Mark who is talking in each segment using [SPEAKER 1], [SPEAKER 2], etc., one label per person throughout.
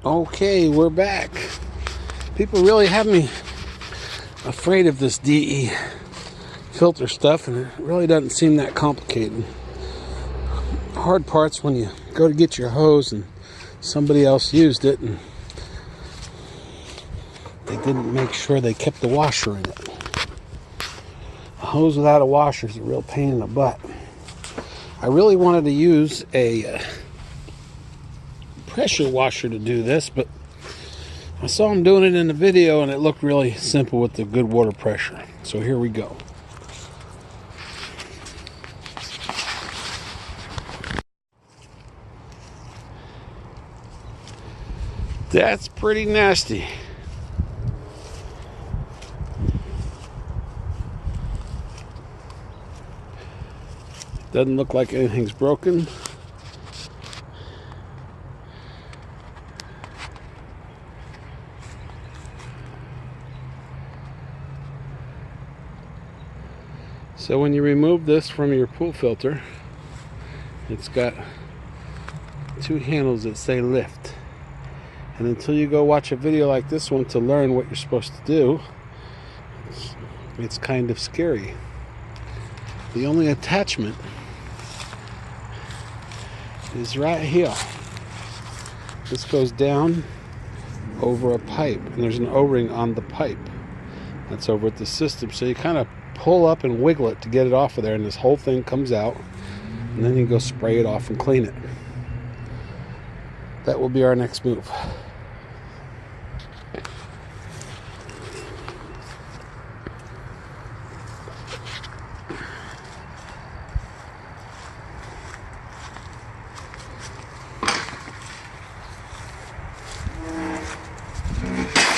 [SPEAKER 1] Okay, we're back. People really have me afraid of this DE filter stuff, and it really doesn't seem that complicated. The hard part's when you go to get your hose and somebody else used it and they didn't make sure they kept the washer in it. A hose without a washer is a real pain in the butt. I really wanted to use a pressure washer to do this, but I saw him doing it in the video and it looked really simple with the good water pressure. So here we go. That's pretty nasty. Doesn't look like anything's broken. So when you remove this from your pool filter, it's got two handles that say lift. And until you go watch a video like this one to learn what you're supposed to do, it's kind of scary. The only attachment is right here. This goes down over a pipe, and there's an O-ring on the pipe that's over at the system. So you kind of pull up and wiggle it to get it off of there, and this whole thing comes out, and then you go spray it off and clean it. That will be our next move.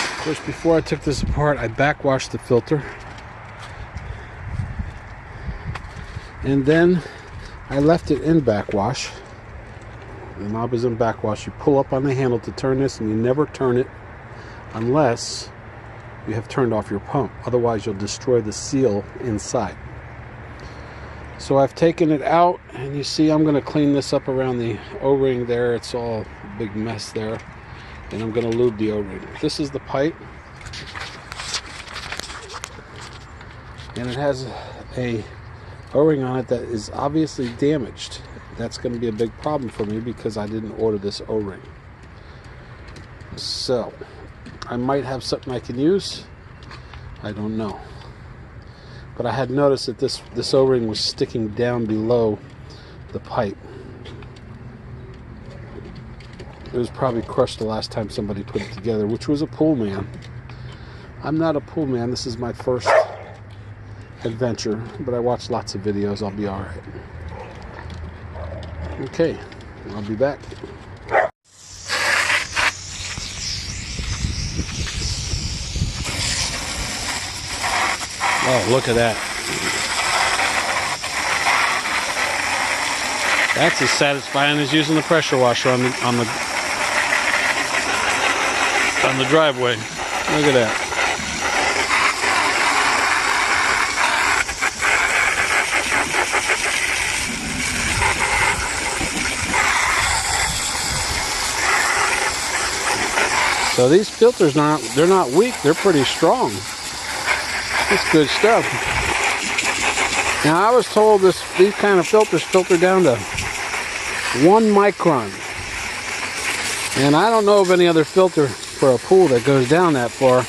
[SPEAKER 1] Of course, before I took this apart, I backwashed the filter. And then I left it in backwash. The knob is in backwash. You pull up on the handle to turn this, and you never turn it unless you have turned off your pump. Otherwise, you'll destroy the seal inside. So I've taken it out, and you see I'm going to clean this up around the O-ring there. It's all a big mess there. And I'm going to lube the O-ring. This is the pipe. And it has a O-ring on it that is obviously damaged. That's going to be a big problem for me because I didn't order this O-ring. So, I might have something I can use. I don't know. But I had noticed that this O-ring was sticking down below the pipe. It was probably crushed the last time somebody put it together, which was a pool man. I'm not a pool man. This is my first adventure, but I watched lots of videos. I'll be all right. Okay, I'll be back. Oh, look at that. That's as satisfying as using the pressure washer on the driveway. Look at that. So these filters, they're not weak, they're pretty strong. It's good stuff. Now I was told these kind of filters filter down to 1 micron. And I don't know of any other filter for a pool that goes down that far.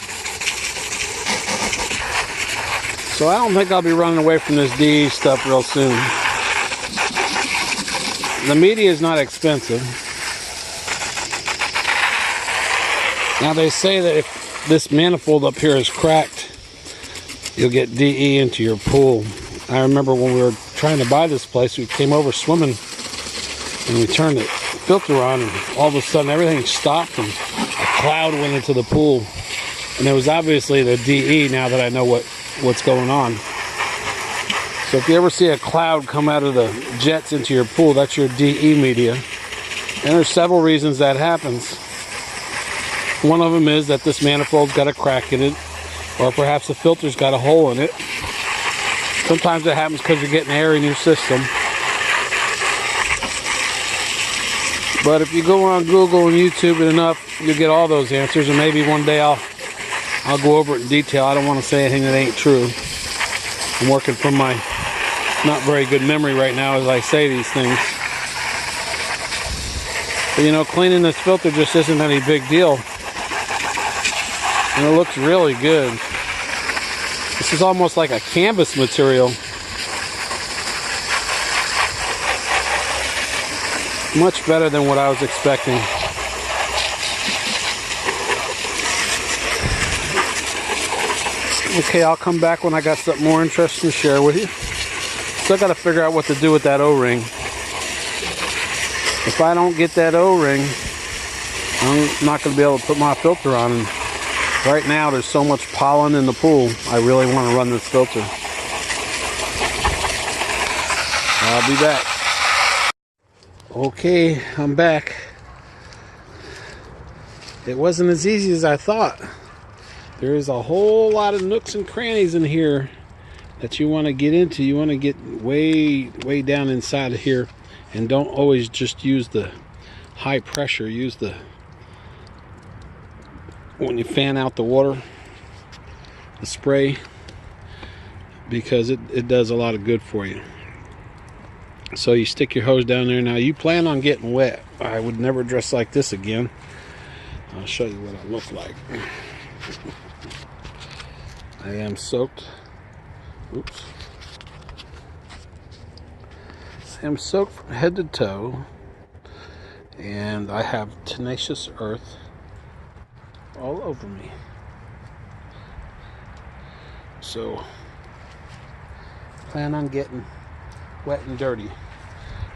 [SPEAKER 1] So I don't think I'll be running away from this DE stuff real soon. The media is not expensive. Now they say that if this manifold up here is cracked, you'll get DE into your pool. I remember when we were trying to buy this place, we came over swimming and we turned the filter on, and all of a sudden everything stopped and a cloud went into the pool. And it was obviously the DE, now that I know what's going on. So if you ever see a cloud come out of the jets into your pool, that's your DE media. And there's several reasons that happens. One of them is that this manifold's got a crack in it, or perhaps the filter's got a hole in it. Sometimes it happens because you're getting air in your system. But if you go on Google and YouTube it enough, you'll get all those answers, and maybe one day I'll go over it in detail. I don't want to say anything that ain't true. I'm working from my not very good memory right now as I say these things. But you know, cleaning this filter just isn't any big deal. And it looks really good. This is almost like a canvas material. Much better than what I was expecting. Okay, I'll come back when I got something more interesting to share with you. Still got to figure out what to do with that O-ring. If I don't get that O-ring, I'm not going to be able to put my filter on. And right now there's so much pollen in the pool, I really want to run this filter. I'll be back. Okay, I'm back. It wasn't as easy as I thought. There is a whole lot of nooks and crannies in here that you want to get into. You want to get way down inside of here, and don't always just use the high pressure. Use the, when you fan out the water, the spray, because it does a lot of good for you. So you stick your hose down there. Now you plan on getting wet. I would never dress like this again. I'll show you what I look like. I am soaked. Oops. I am soaked from head to toe, and I have tenacious earth all over me. So plan on getting wet and dirty.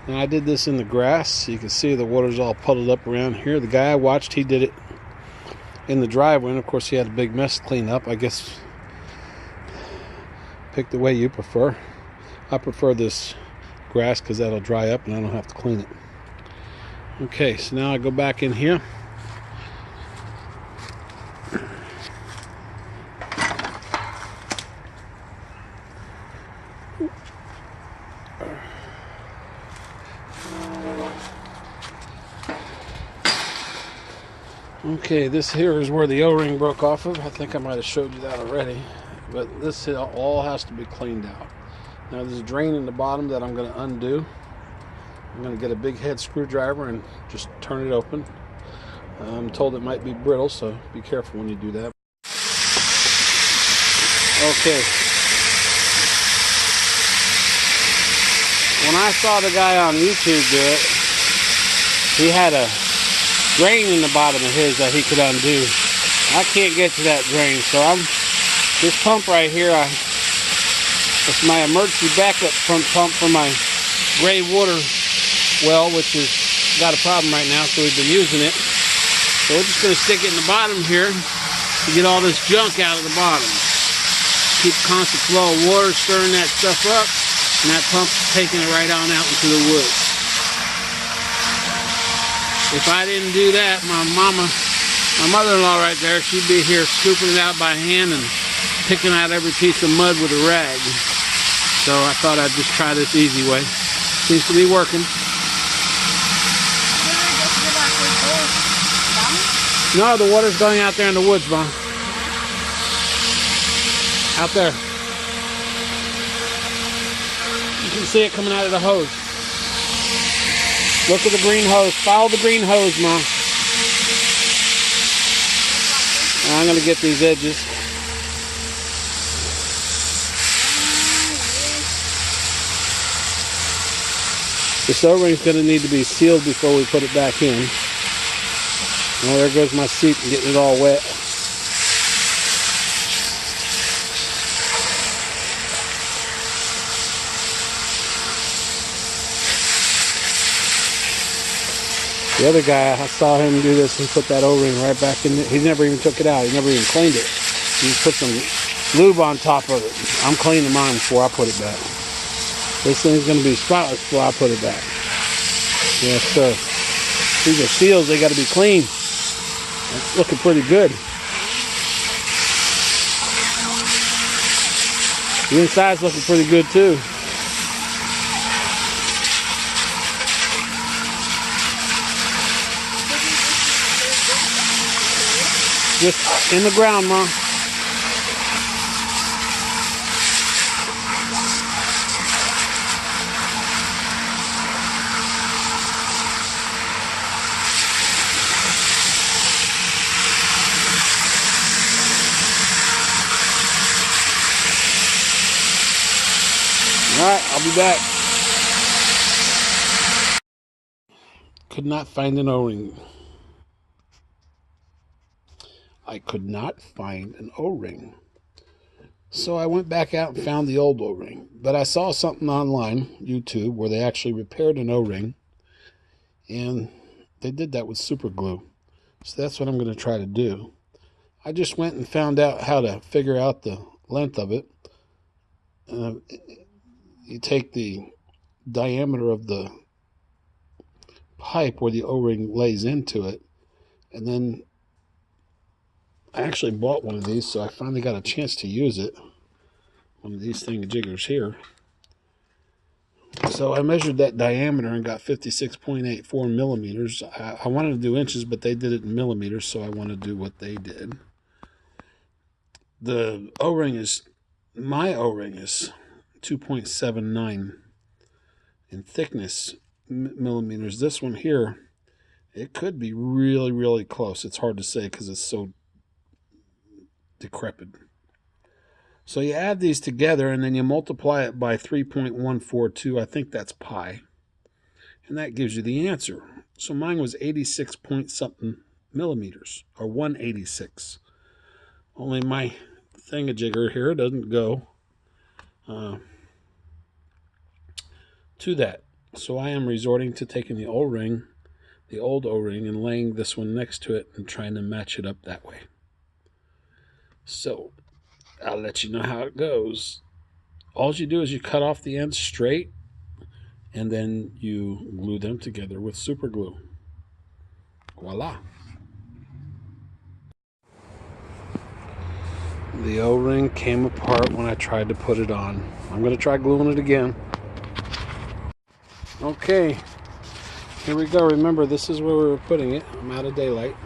[SPEAKER 1] And I did this in the grass. You can see the water's all puddled up around here. The guy I watched, he did it in the driveway, and of course he had a big mess to clean up. I guess pick the way you prefer. I prefer this grass because that'll dry up and I don't have to clean it. Okay, so now I go back in here. Okay, this here is where the O-ring broke off of. I think I might have showed you that already. But this all has to be cleaned out. Now there's a drain in the bottom that I'm going to undo. I'm going to get a big head screwdriver and just turn it open. I'm told it might be brittle, so be careful when you do that. Okay. When I saw the guy on YouTube do it, he had a drain in the bottom of his that he could undo. I can't get to that drain, so this pump right here, it's my emergency backup front pump for my gray water well, which has got a problem right now, so we've been using it. So we're just going to stick it in the bottom here to get all this junk out of the bottom. Keep constant flow of water, stirring that stuff up, and that pump's taking it right on out into the woods. If I didn't do that, my mother-in-law right there, she'd be here scooping it out by hand and picking out every piece of mud with a rag. So I thought I'd just try this easy way. Seems to be working. No, the water's going out there in the woods, Mom. Out there. You can see it coming out of the hose. Look at the green hose. Follow the green hose, Mom. I'm going to get these edges. This O-ring's going to need to be sealed before we put it back in. Oh, there goes my seat and getting it all wet. The other guy, I saw him do this and put that O-ring right back in. He never even took it out. He never even cleaned it. He just put some lube on top of it. I'm cleaning mine before I put it back. This thing's going to be spotless before I put it back. Yes, sir. These are seals. They got to be clean. It's looking pretty good. The inside's looking pretty good too. Just in the ground, Ma. Alright, I'll be back. Could not find an O-ring. I could not find an O-ring. So I went back out and found the old O-ring. But I saw something online, YouTube, where they actually repaired an O-ring. And they did that with super glue. So that's what I'm going to try to do. I just went and found out how to figure out the length of it. You take the diameter of the pipe where the O-ring lays into it, and then I actually bought one of these, so I finally got a chance to use it. One of these thingajiggers here. So I measured that diameter and got 56.84 millimeters. I wanted to do inches, but they did it in millimeters, so I want to do what they did. The O-ring is, my O-ring is 2.79 in thickness millimeters. This one here, it could be really, really close. It's hard to say because it's so decrepit. So you add these together and then you multiply it by 3.142. I think that's pi. And that gives you the answer. So mine was 86 point something millimeters, or 186. Only my thingamajigger here doesn't go to that. So I am resorting to taking the O-ring, the old O-ring, and laying this one next to it and trying to match it up that way. So I'll let you know how it goes. All you do is you cut off the ends straight and then you glue them together with super glue. Voila. The O-ring came apart when I tried to put it on. I'm going to try gluing it again. Okay, here we go. Remember, this is where we were putting it. I'm out of daylight.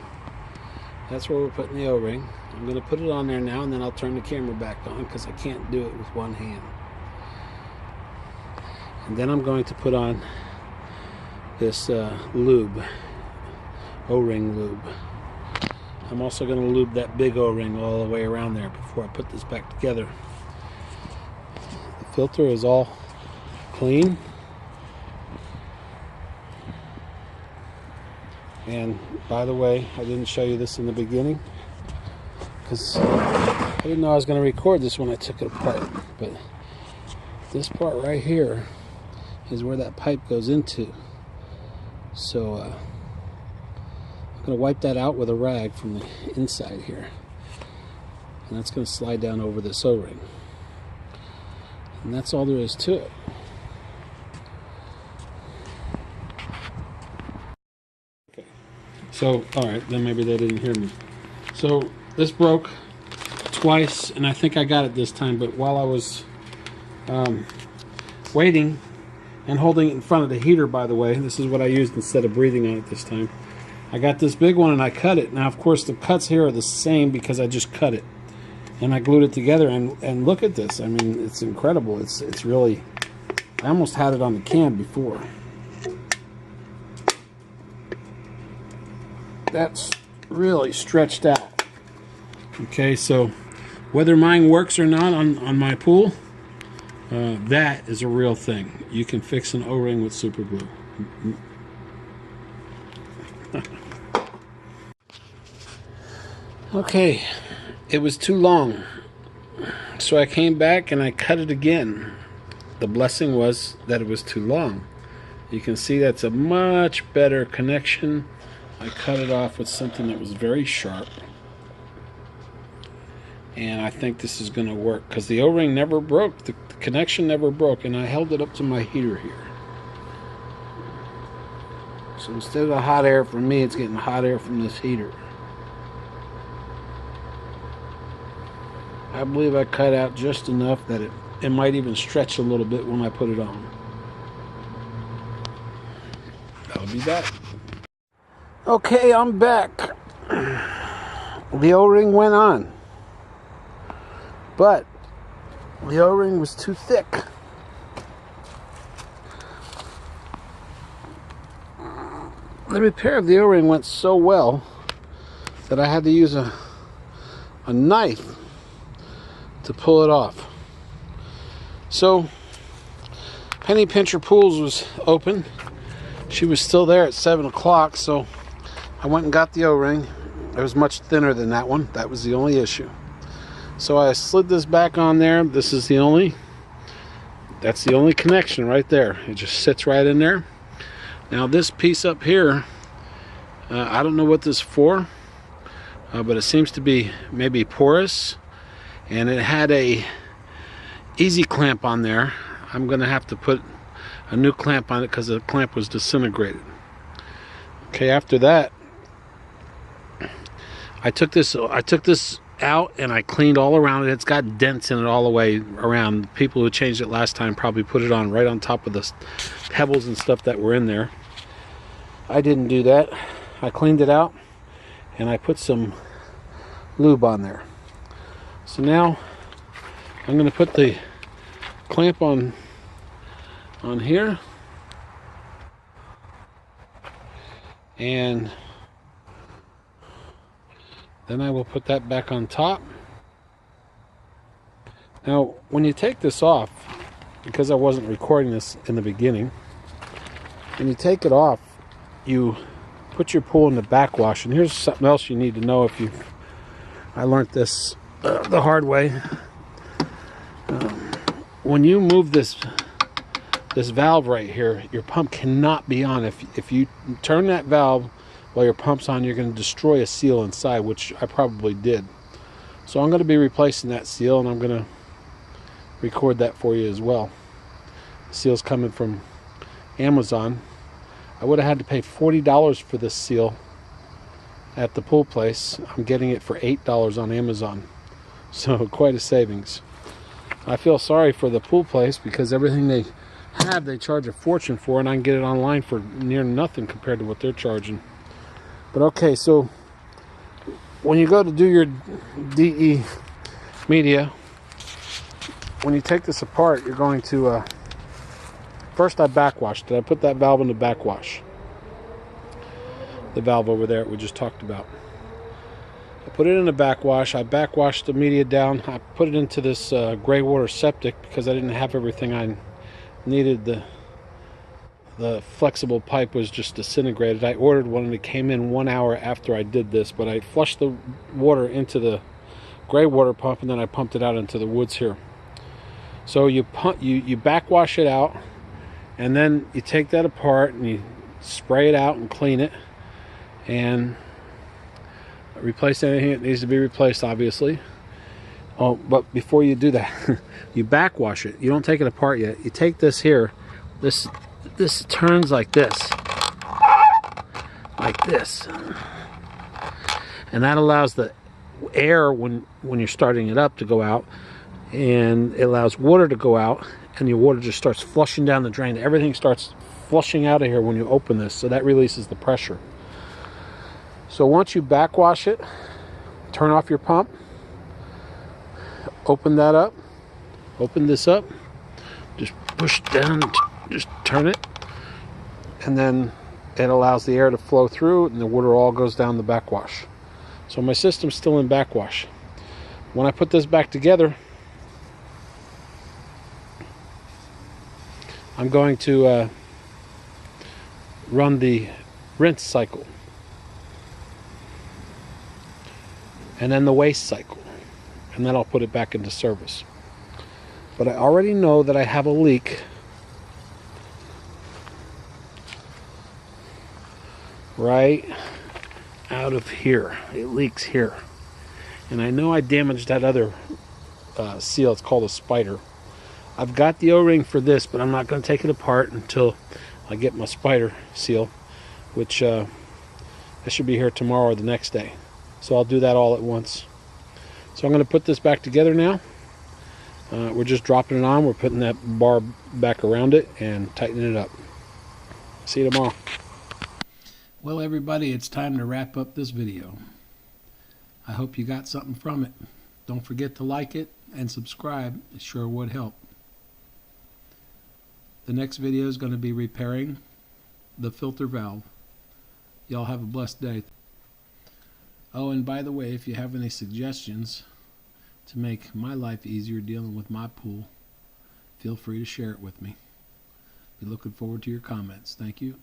[SPEAKER 1] That's where we're putting the O-ring. I'm going to put it on there now, and then I'll turn the camera back on because I can't do it with one hand. And then I'm going to put on this lube, O-ring lube. I'm also going to lube that big O-ring all the way around there before I put this back together. The filter is all clean. And by the way, I didn't show you this in the beginning because I didn't know I was going to record this when I took it apart. But this part right here is where that pipe goes into. So I'm going to wipe that out with a rag from the inside here. And that's going to slide down over this O-ring. And that's all there is to it. So, alright, then maybe they didn't hear me. So, this broke twice, and I think I got it this time, but while I was waiting and holding it in front of the heater, by the way, this is what I used instead of breathing on it this time. I got this big one and I cut it. Now, of course, the cuts here are the same because I just cut it. And I glued it together, and look at this. I mean, it's incredible. It's really, I almost had it on the can before. That's really stretched out. Okay, so whether mine works or not on my pool, that is a real thing. You can fix an O-ring with super glue. Okay, it was too long. So I came back and I cut it again. The blessing was that it was too long. You can see that's a much better connection. I cut it off with something that was very sharp. And I think this is going to work because the O-ring never broke. The connection never broke, and I held it up to my heater here. So instead of hot air from me, it's getting hot air from this heater. I believe I cut out just enough that it might even stretch a little bit when I put it on. I'll be back. Okay, I'm back. the O-ring went on, but the O-ring was too thick. The repair of the O-ring went so well that I had to use a knife to pull it off. So Penny Pincher Pools was open. She was still there at 7 o'clock, so I went and got the O-ring. It was much thinner than that one. That was the only issue. So I slid this back on there. That's the only connection right there. It just sits right in there. Now this piece up here, I don't know what this is for, but it seems to be maybe porous, and it had a easy clamp on there. I'm gonna have to put a new clamp on it because the clamp was disintegrated. Okay, after that, I took this out and I cleaned all around it. It's got dents in it all the way around. People who changed it last time probably put it on right on top of the pebbles and stuff that were in there. I didn't do that. I cleaned it out and I put some lube on there. So now I'm going to put the clamp on here, and then I will put that back on top. Now when you take this off, because I wasn't recording this in the beginning, when you take it off, you put your pool in the backwash. And here's something else you need to know. I learned this the hard way. When you move this valve right here, your pump cannot be on. If you turn that valve while your pump's on, you're going to destroy a seal inside, which I probably did. So I'm going to be replacing that seal, and I'm going to record that for you as well. The seal's coming from Amazon. I would have had to pay $40 for this seal at the pool place. I'm getting it for $8 on Amazon, so quite a savings. I feel sorry for the pool place because everything they have they charge a fortune for, and I can get it online for near nothing compared to what they're charging. But okay, so when you go to do your DE media, when you take this apart, you're going to first I backwashed it. I put that valve in the backwash, the valve over there we just talked about. I put it in the backwash. I backwashed the media down. I put it into this gray water septic because I didn't have everything I needed. The flexible pipe was just disintegrated. I ordered one and it came in 1 hour after I did this, but I flushed the water into the gray water pump and then I pumped it out into the woods here. So you backwash it out, and then you take that apart and you spray it out and clean it and replace anything that needs to be replaced, obviously. Oh, but before you do that, you backwash it. You don't take it apart yet. You take this here, this turns like this, and that allows the air when you're starting it up to go out, and it allows water to go out, and your water just starts flushing down the drain. Everything starts flushing out of here when you open this, so that releases the pressure. So once you backwash it, turn off your pump, open that up, open this up, just push down, just turn it, and then it allows the air to flow through and the water all goes down the backwash. So my system's still in backwash. When I put this back together, I'm going to run the rinse cycle and then the waste cycle, and then I'll put it back into service. But I already know that I have a leak right out of here. It leaks here, and I know I damaged that other seal. It's called a spider. I've got the O-ring for this, but I'm not going to take it apart until I get my spider seal, which I should be here tomorrow or the next day. So I'll do that all at once. So I'm going to put this back together now. We're just dropping it on. We're putting that bar back around it and tightening it up. See you tomorrow. Well, everybody, it's time to wrap up this video. I hope you got something from it. Don't forget to like it and subscribe. It sure would help. The next video is going to be repairing the filter valve. Y'all have a blessed day. Oh, and by the way, if you have any suggestions to make my life easier dealing with my pool, feel free to share it with me. Be looking forward to your comments. Thank you.